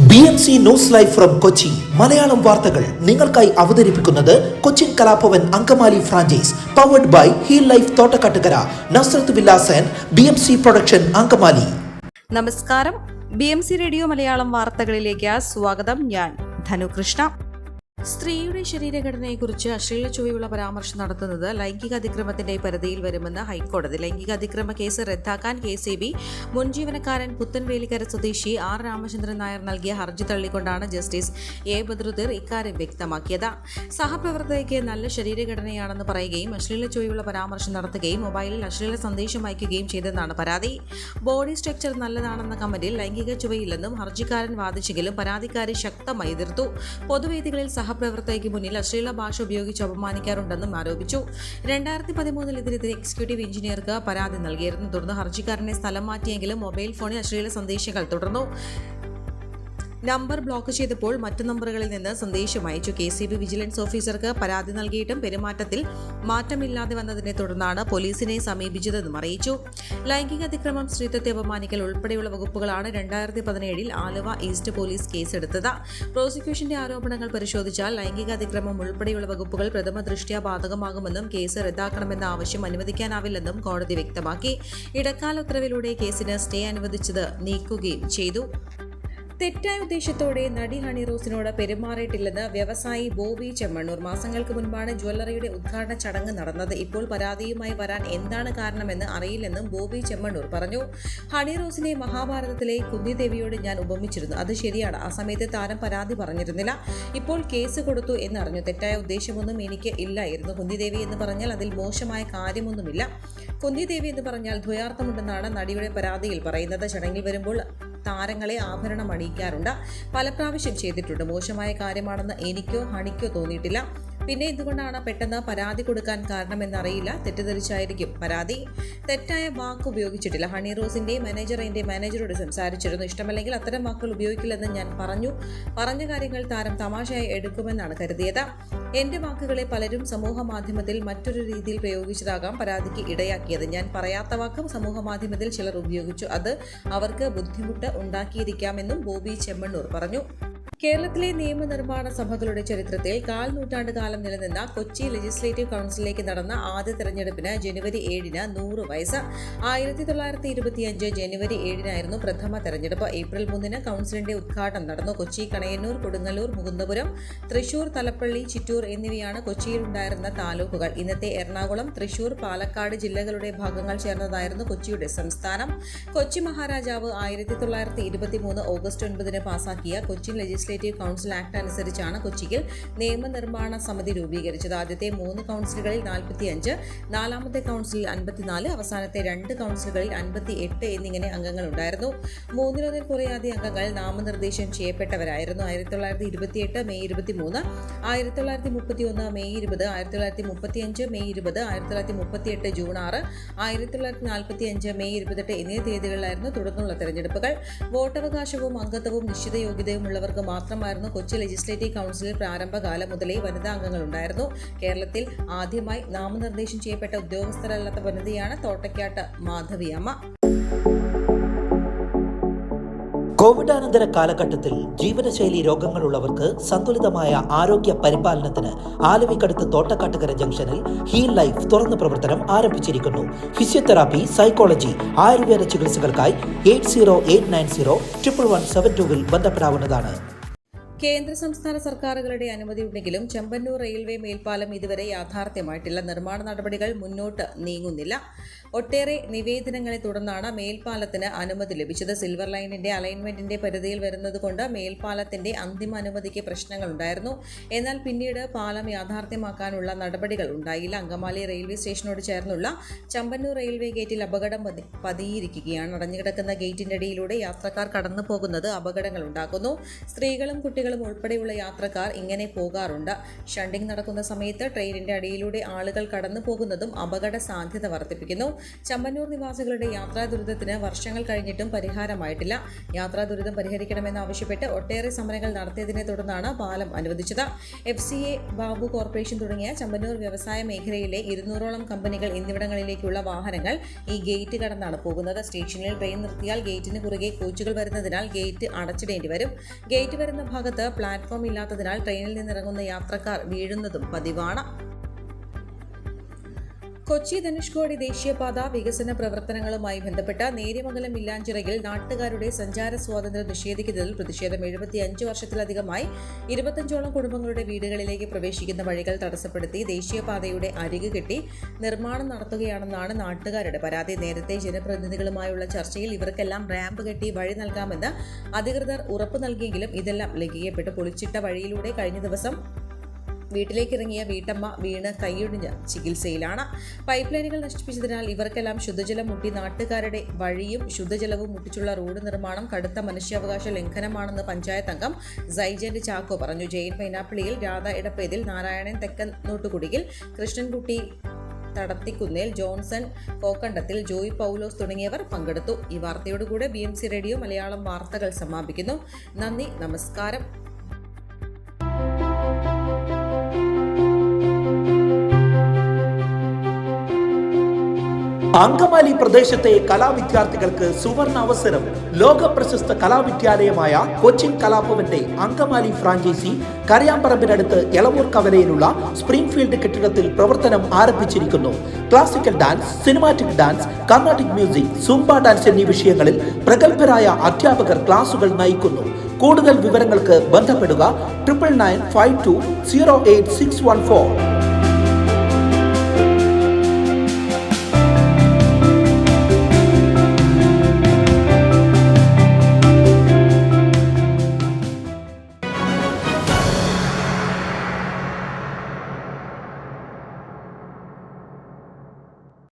BMC news live from Kochi Malayalam വാർത്തകൾ നിങ്ങൾക്കായി അവതരിപ്പിക്കുന്നത് Cochin Kalabhavan Angamaly franchise powered by heal life Thottakkattukara Nazareth villas and BMC production Angamaly. നമസ്കാരം, BMC radio Malayalam വാർത്തകളിലേക്ക് സ്വാഗതം. ഞാൻ ധനുകൃഷ്ണ. സ്ത്രീയുടെ ശരീരഘടനയെക്കുറിച്ച് അശ്ലീല ചുവയുള്ള പരാമർശം നടത്തുന്നത് ലൈംഗിക അതിക്രമത്തിന്റെ പരിധിയിൽ വരുമെന്ന് ഹൈക്കോടതി. ലൈംഗിക അതിക്രമ കേസ് റദ്ദാക്കാൻ KCB മുൻ ജീവനക്കാരൻ പുത്തൻവേലിക്കര സ്വദേശി R. രാമചന്ദ്രൻ നായർ നൽകിയ ഹർജി തള്ളിക്കൊണ്ടാണ് ജസ്റ്റിസ് A. ബദ്രുദ്ദീൻ ഇക്കാര്യം വ്യക്തമാക്കിയത്. സഹപ്രവർത്തകയ്ക്ക് നല്ല ശരീരഘടനയാണെന്ന് പറയുകയും അശ്ലീല ചുവയുള്ള പരാമർശം നടത്തുകയും മൊബൈലിൽ അശ്ലീല സന്ദേശം അയക്കുകയും ചെയ്തെന്നാണ് പരാതി. ബോഡി സ്ട്രക്ചർ നല്ലതാണെന്ന കമന്റിൽ ലൈംഗിക ചുവയില്ലെന്നും ഹർജിക്കാരൻ വാദിച്ചെങ്കിലും പരാതിക്കാരി ശക്തമായി എതിർത്തു. പൊതുവേദികളിൽ സഹപ്രവർത്തകയ്ക്ക് മുന്നിൽ അശ്ലീല ഭാഷ ഉപയോഗിച്ച് അപമാനിക്കാറുണ്ടെന്നും ആരോപിച്ചു. 2013 ഇതിനെതിരെ എക്സിക്യൂട്ടീവ് എഞ്ചിനീയർക്ക് പരാതി നൽകിയിരുന്നു. തുടർന്ന് ഹർജിക്കാരനെ സ്ഥലം മാറ്റിയെങ്കിലും മൊബൈൽ ഫോണിൽ അശ്ലീല സന്ദേശങ്ങൾ തുടർന്നു. നമ്പർ ബ്ലോക്ക് ചെയ്തപ്പോൾ മറ്റു നമ്പറുകളിൽ നിന്ന് സന്ദേശം അയച്ചു. KCB വിജിലൻസ് ഓഫീസർക്ക് പരാതി നൽകിയിട്ടും പെരുമാറ്റത്തിൽ മാറ്റമില്ലാതെ വന്നതിനെ തുടർന്നാണ് പോലീസിനെ സമീപിച്ചതെന്നും അറിയിച്ചു. ലൈംഗിക അതിക്രമം, സ്ത്രീത്വത്തെ അപമാനിക്കൽ ഉൾപ്പെടെയുള്ള വകുപ്പുകളാണ് 2017 ആലുവ ഈസ്റ്റ് പോലീസ് കേസെടുത്തത്. പ്രോസിക്യൂഷന്റെ ആരോപണങ്ങൾ പരിശോധിച്ചാൽ ലൈംഗിക അതിക്രമം ഉൾപ്പെടെയുള്ള വകുപ്പുകൾ പ്രഥമ ദൃഷ്ട്യാ ബാധകമാകുമെന്നും കേസ് റദ്ദാക്കണമെന്ന ആവശ്യം അനുവദിക്കാനാവില്ലെന്നും കോടതി വ്യക്തമാക്കി. ഇടക്കാല ഉത്തരവിലൂടെ കേസിന് സ്റ്റേ അനുവദിച്ചത് നീക്കുകയും ചെയ്തു. തെറ്റായ ഉദ്ദേശത്തോടെ നടി ഹണി റോസിനോട് പെരുമാറിയിട്ടില്ലെന്ന് വ്യവസായി ബോബി ചെമ്മണ്ണൂർ. മാസങ്ങൾക്ക് മുൻപാണ് ജ്വല്ലറിയുടെ ഉദ്ഘാടന ചടങ്ങ് നടന്നത്. ഇപ്പോൾ പരാതിയുമായി വരാൻ എന്താണ് കാരണമെന്ന് അറിയില്ലെന്നും ബോബി ചെമ്മണ്ണൂർ പറഞ്ഞു. ഹണി റോസിനെ മഹാഭാരതത്തിലെ കുന്തിദേവിയോട് ഞാൻ ഉപമിച്ചിരുന്നു. അത് ശരിയാണ്. ആ സമയത്ത് താരം പരാതി പറഞ്ഞിരുന്നില്ല. ഇപ്പോൾ കേസ് കൊടുത്തു എന്നറിഞ്ഞു. തെറ്റായ ഉദ്ദേശമൊന്നും എനിക്ക് ഇല്ലായിരുന്നു. കുന്തിദേവി എന്ന് പറഞ്ഞാൽ അതിൽ മോശമായ കാര്യമൊന്നുമില്ല. കുന്തിദേവി എന്ന് പറഞ്ഞാൽ ദ്വയാർത്ഥമുണ്ടെന്നാണ് നടിയുടെ പരാതിയിൽ പറയുന്നത്. ചടങ്ങിൽ വരുമ്പോൾ താരങ്ങളെ ആഭരണം അണിയിക്കാറുണ്ട്. പല പ്രാവശ്യം ചെയ്തിട്ടുണ്ട്. മോശമായ കാര്യമാണെന്ന് എനിക്കോ ഹണിക്കോ തോന്നിയിട്ടില്ല. പിന്നെ എന്തുകൊണ്ടാണ് പെട്ടെന്ന് പരാതി കൊടുക്കാൻ കാരണമെന്നറിയില്ല. തെറ്റിദ്ധരിച്ചായിരിക്കും പരാതി. തെറ്റായ വാക്ക് ഉപയോഗിച്ചിട്ടില്ല. ഹണി റോസിന്റെ മാനേജർ എന്റെ മാനേജറോട് സംസാരിച്ചിരുന്നു. ഇഷ്ടമല്ലെങ്കിൽ അത്തരം വാക്കുകൾ ഉപയോഗിക്കില്ലെന്ന് ഞാൻ പറഞ്ഞ കാര്യങ്ങൾ താരം തമാശയായി എടുക്കുമെന്നാണ് കരുതിയത്. എന്റെ വാക്കുകളെ പലരും സമൂഹ മാധ്യമത്തിൽ മറ്റൊരു രീതിയിൽ പ്രയോഗിച്ചതാകാം പരാതിക്ക് ഇടയാക്കിയത്. ഞാൻ പറയാത്ത വാക്കും സമൂഹ മാധ്യമത്തിൽ ചിലർ ഉപയോഗിച്ചു. അത് അവർക്ക് ബുദ്ധിമുട്ട് ഉണ്ടാക്കിയിരിക്കാമെന്നും ബോബി ചെമ്മണ്ണൂർ പറഞ്ഞു. കേരളത്തിലെ നിയമനിർമ്മാണ സഭകളുടെ ചരിത്രത്തിൽ 1/4 നൂറ്റാണ്ട് കാലം നിലനിന്ന കൊച്ചി ലെജിസ്ലേറ്റീവ് കൗൺസിലിലേക്ക് നടന്ന ആദ്യ തെരഞ്ഞെടുപ്പിന് ജനുവരി 7-ന് 100 വയസ്സ്. 1925 ജനുവരി 7-നായിരുന്നു പ്രഥമ തെരഞ്ഞെടുപ്പ്. ഏപ്രിൽ 3-ന് കൗൺസിലിന്റെ ഉദ്ഘാടനം നടന്നു. കൊച്ചി, കണയന്നൂർ, കൊടുങ്ങല്ലൂർ, മുകുന്ദപുരം, തൃശൂർ, തലപ്പള്ളി, ചിറ്റൂർ എന്നിവയാണ് കൊച്ചിയിലുണ്ടായിരുന്ന താലൂക്കുകൾ. ഇന്നത്തെ എറണാകുളം, തൃശൂർ, പാലക്കാട് ജില്ലകളുടെ ഭാഗങ്ങൾ ചേർന്നതായിരുന്നു കൊച്ചിയുടെ സംസ്ഥാനം. കൊച്ചി മഹാരാജാവ് 1923 ഓഗസ്റ്റ് 9-ന് പാസാക്കിയ കൊച്ചിൻ ലെജിസ്ലേറ്റീവ് കൗൺസിൽ ആക്ട് അനുസരിച്ചാണ് കൊച്ചിയിൽ നിയമനിർമ്മാണ സമിതി രൂപീകരിച്ചത്. ആദ്യത്തെ 3 കൗൺസിലുകളിൽ 45, 4ാമത്തെ കൗൺസിലിൽ 54, അവസാനത്തെ 2 കൗൺസിലുകളിൽ 58 എന്നിങ്ങനെ അംഗങ്ങൾ ഉണ്ടായിരുന്നു. 3-ൽ കുറയാതെ അംഗങ്ങൾ നാമനിർദ്ദേശം ചെയ്യപ്പെട്ടവരായിരുന്നു. 1928 May 23, 1931 May 20, 1935 May 20, 1938 June 6, 1945 May 28 എന്നീ തീയതികളിലായിരുന്നു തുടർന്നുള്ള തെരഞ്ഞെടുപ്പുകൾ. വോട്ടവകാശവും അംഗത്വവും നിശ്ചിത യോഗ്യതയും ഉള്ളവർക്ക് മാത്രമായിരുന്നു കൊച്ചി ലെജിസ്ലേറ്റീവ് കൗൺസിലിൽ പ്രാരംഭകാലം മുതലേ വനിതാ അംഗങ്ങൾ ഉണ്ടായിരുന്നു. കേരളത്തിൽ ആദ്യമായി നാമനിർദ്ദേശം ചെയ്യപ്പെട്ട ഉദ്യോഗസ്ഥരല്ലാത്ത വനിതയാണ് തോട്ടയ്ക്കാട്ട് മാധവിയമ്മ. കോവിഡാനന്തര കാലഘട്ടത്തിൽ ജീവിതശൈലി രോഗങ്ങളുള്ളവർക്ക് സന്തുലിതമായ ആരോഗ്യ പരിപാലനത്തിന് ആലുവയ്ക്കടുത്ത് തോട്ടക്കാട്ടുകര ജംഗ്ഷനിൽ ഹീൽ ലൈഫ് തുറന്ന പ്രവർത്തനം ആരംഭിച്ചിരിക്കുന്നു. ഫിസിയോതെറാപ്പി, സൈക്കോളജി, ആയുർവേദ ചികിത്സകൾക്കായി 8089011772 ബന്ധപ്പെടാവുന്നതാണ്. കേന്ദ്ര സംസ്ഥാന സർക്കാരുകളുടെ അനുമതിയുണ്ടെങ്കിലും ചെമ്പന്നൂർ റെയിൽവേ മേൽപ്പാലം ഇതുവരെ യാഥാർത്ഥ്യമായിട്ടില്ല. നിർമ്മാണ നടപടികൾ മുന്നോട്ട് നീങ്ങുന്നില്ല. ഒട്ടേറെ നിവേദനങ്ങളെ തുടർന്നാണ് മേൽപ്പാലത്തിന് അനുമതി ലഭിച്ചത്. സിൽവർ ലൈനിന്റെ അലൈൻമെന്റിന്റെ പരിധിയിൽ വരുന്നതുകൊണ്ട് മേൽപ്പാലത്തിന്റെ അന്തിമ അനുമതിക്ക് പ്രശ്നങ്ങളുണ്ടായിരുന്നു. എന്നാൽ പിന്നീട് പാലം യാഥാർത്ഥ്യമാക്കാനുള്ള നടപടികൾ ഉണ്ടായില്ല. അങ്കമാലി റെയിൽവേ സ്റ്റേഷനോട് ചേർന്നുള്ള ചെമ്പന്നൂർ റെയിൽവേ ഗേറ്റിൽ അപകടം പതിയിരിക്കുകയാണ്. അടഞ്ഞുകിടക്കുന്ന ഗേറ്റിന്റെ അടിയിലൂടെ യാത്രക്കാർ കടന്നു പോകുന്നത് അപകടങ്ങൾ ഉണ്ടാക്കുന്നു. സ്ത്രീകളും കുട്ടികളും കുട്ടികളും ഉൾപ്പെടെയുള്ള യാത്രക്കാർ ഇങ്ങനെ പോകാറുണ്ട്. ഷണ്ടിംഗ് നടക്കുന്ന സമയത്ത് ട്രെയിനിന്റെ അടിയിലൂടെ ആളുകൾ കടന്നു പോകുന്നതും അപകട സാധ്യത വർദ്ധിപ്പിക്കുന്നു. ചമ്പന്നൂർ നിവാസികളുടെ യാത്രാ ദുരിതത്തിന് വർഷങ്ങൾ കഴിഞ്ഞിട്ടും പരിഹാരമായിട്ടില്ല. യാത്രാ ദുരിതം പരിഹരിക്കണമെന്നാവശ്യപ്പെട്ട് ഒട്ടേറെ സമരങ്ങൾ നടത്തിയതിനെ തുടർന്നാണ് പാലം അനുവദിച്ചത്. FCA, ബാബു കോർപ്പറേഷൻ തുടങ്ങിയ ചമ്പന്നൂർ വ്യവസായ മേഖലയിലെ 200ഓളം കമ്പനികൾ എന്നിവിടങ്ങളിലേക്കുള്ള വാഹനങ്ങൾ ഈ ഗേറ്റ് കടന്നാണ് പോകുന്നത്. സ്റ്റേഷനിൽ ട്രെയിൻ നിർത്തിയാൽ ഗേറ്റിന് കുറുകെ കോച്ചുകൾ വരുന്നതിനാൽ ഗേറ്റ് അടച്ചിടേണ്ടി വരും. ഗേറ്റ് വരുന്ന ഭാഗത്ത് പ്ലാറ്റ്ഫോം ഇല്ലാത്തതിനാൽ ട്രെയിനിൽ നിന്നിറങ്ങുന്ന യാത്രക്കാർ വീഴുന്നതും പതിവാണ്. കൊച്ചി ധനുഷ്കോടി ദേശീയപാത വികസന പ്രവർത്തനങ്ങളുമായി ബന്ധപ്പെട്ട നേര്യമംഗലം വില്ലാഞ്ചിറയിൽ നാട്ടുകാരുടെ സഞ്ചാര സ്വാതന്ത്ര്യം നിഷേധിക്കുന്നതിൽ പ്രതിഷേധം. 75 വർഷത്തിലധികമായി 25ഓളം കുടുംബങ്ങളുടെ വീടുകളിലേക്ക് പ്രവേശിക്കുന്ന വഴികൾ തടസ്സപ്പെടുത്തി ദേശീയപാതയുടെ അരികു കെട്ടി നിർമ്മാണം നടത്തുകയാണെന്നാണ് നാട്ടുകാരുടെ പരാതി. നേരത്തെ ജനപ്രതിനിധികളുമായുള്ള ചർച്ചയിൽ ഇവർക്കെല്ലാം റാമ്പ് കെട്ടി വഴി നൽകാമെന്ന് അധികൃതർ ഉറപ്പു നൽകിയെങ്കിലും ഇതെല്ലാം ലംഘിക്കപ്പെട്ടു. പൊളിച്ചിട്ട വഴിയിലൂടെ കഴിഞ്ഞ ദിവസം വീട്ടിലേക്കിറങ്ങിയ വീട്ടമ്മ വീണ് കൈയൊടിഞ്ഞ് ചികിത്സയിലാണ്. പൈപ്പ് ലൈനുകൾ നശിപ്പിച്ചതിനാൽ ഇവർക്കെല്ലാം ശുദ്ധജലം മുട്ടി നാട്ടുകാരുടെ വഴിയും ശുദ്ധജലവും മുട്ടിച്ചുള്ള റോഡ് നിർമ്മാണം കടുത്ത മനുഷ്യാവകാശ ലംഘനമാണെന്ന് പഞ്ചായത്ത് അംഗം സൈജന്റ് ചാക്കോ പറഞ്ഞു. ജെയിൻ പൈനാപ്പിളിയിൽ, രാധ ഇടപ്പേതിൽ, നാരായണൻ തെക്കൻ നോട്ടുകുടിയിൽ, കൃഷ്ണൻകുട്ടി തടത്തിക്കുന്നേൽ, ജോൺസൺ കോക്കണ്ടത്തിൽ, ജോയ് പൗലോസ് തുടങ്ങിയവർ പങ്കെടുത്തു. ഈ വാർത്തയോടുകൂടെ BMC റേഡിയോ മലയാളം വാർത്തകൾ സമാപിക്കുന്നു. നന്ദി, നമസ്കാരം. അങ്കമാലി പ്രദേശത്തെ കലാവിദ്യാർത്ഥികൾക്ക് സുവർണ അവസരം. ലോക പ്രശസ്ത കലാവിദ്യാലയമായ കൊച്ചിൻ കലാഭവന്റെ അങ്കമാലി ഫ്രാഞ്ചൈസി കരയാമ്പറമ്പിനടുത്ത് എളവൂർ കവലയിലുള്ള സ്പ്രിംഗ്ഫീൽഡ് കെട്ടിടത്തിൽ പ്രവർത്തനം ആരംഭിച്ചിരിക്കുന്നു. Classical dance, cinematic dance, Carnatic music, Zumba dance എന്നീ വിഷയങ്ങളിൽ പ്രഗത്ഭരായ അധ്യാപകർ ക്ലാസുകൾ നയിക്കുന്നു. കൂടുതൽ വിവരങ്ങൾക്ക് ബന്ധപ്പെടുക 9995208614.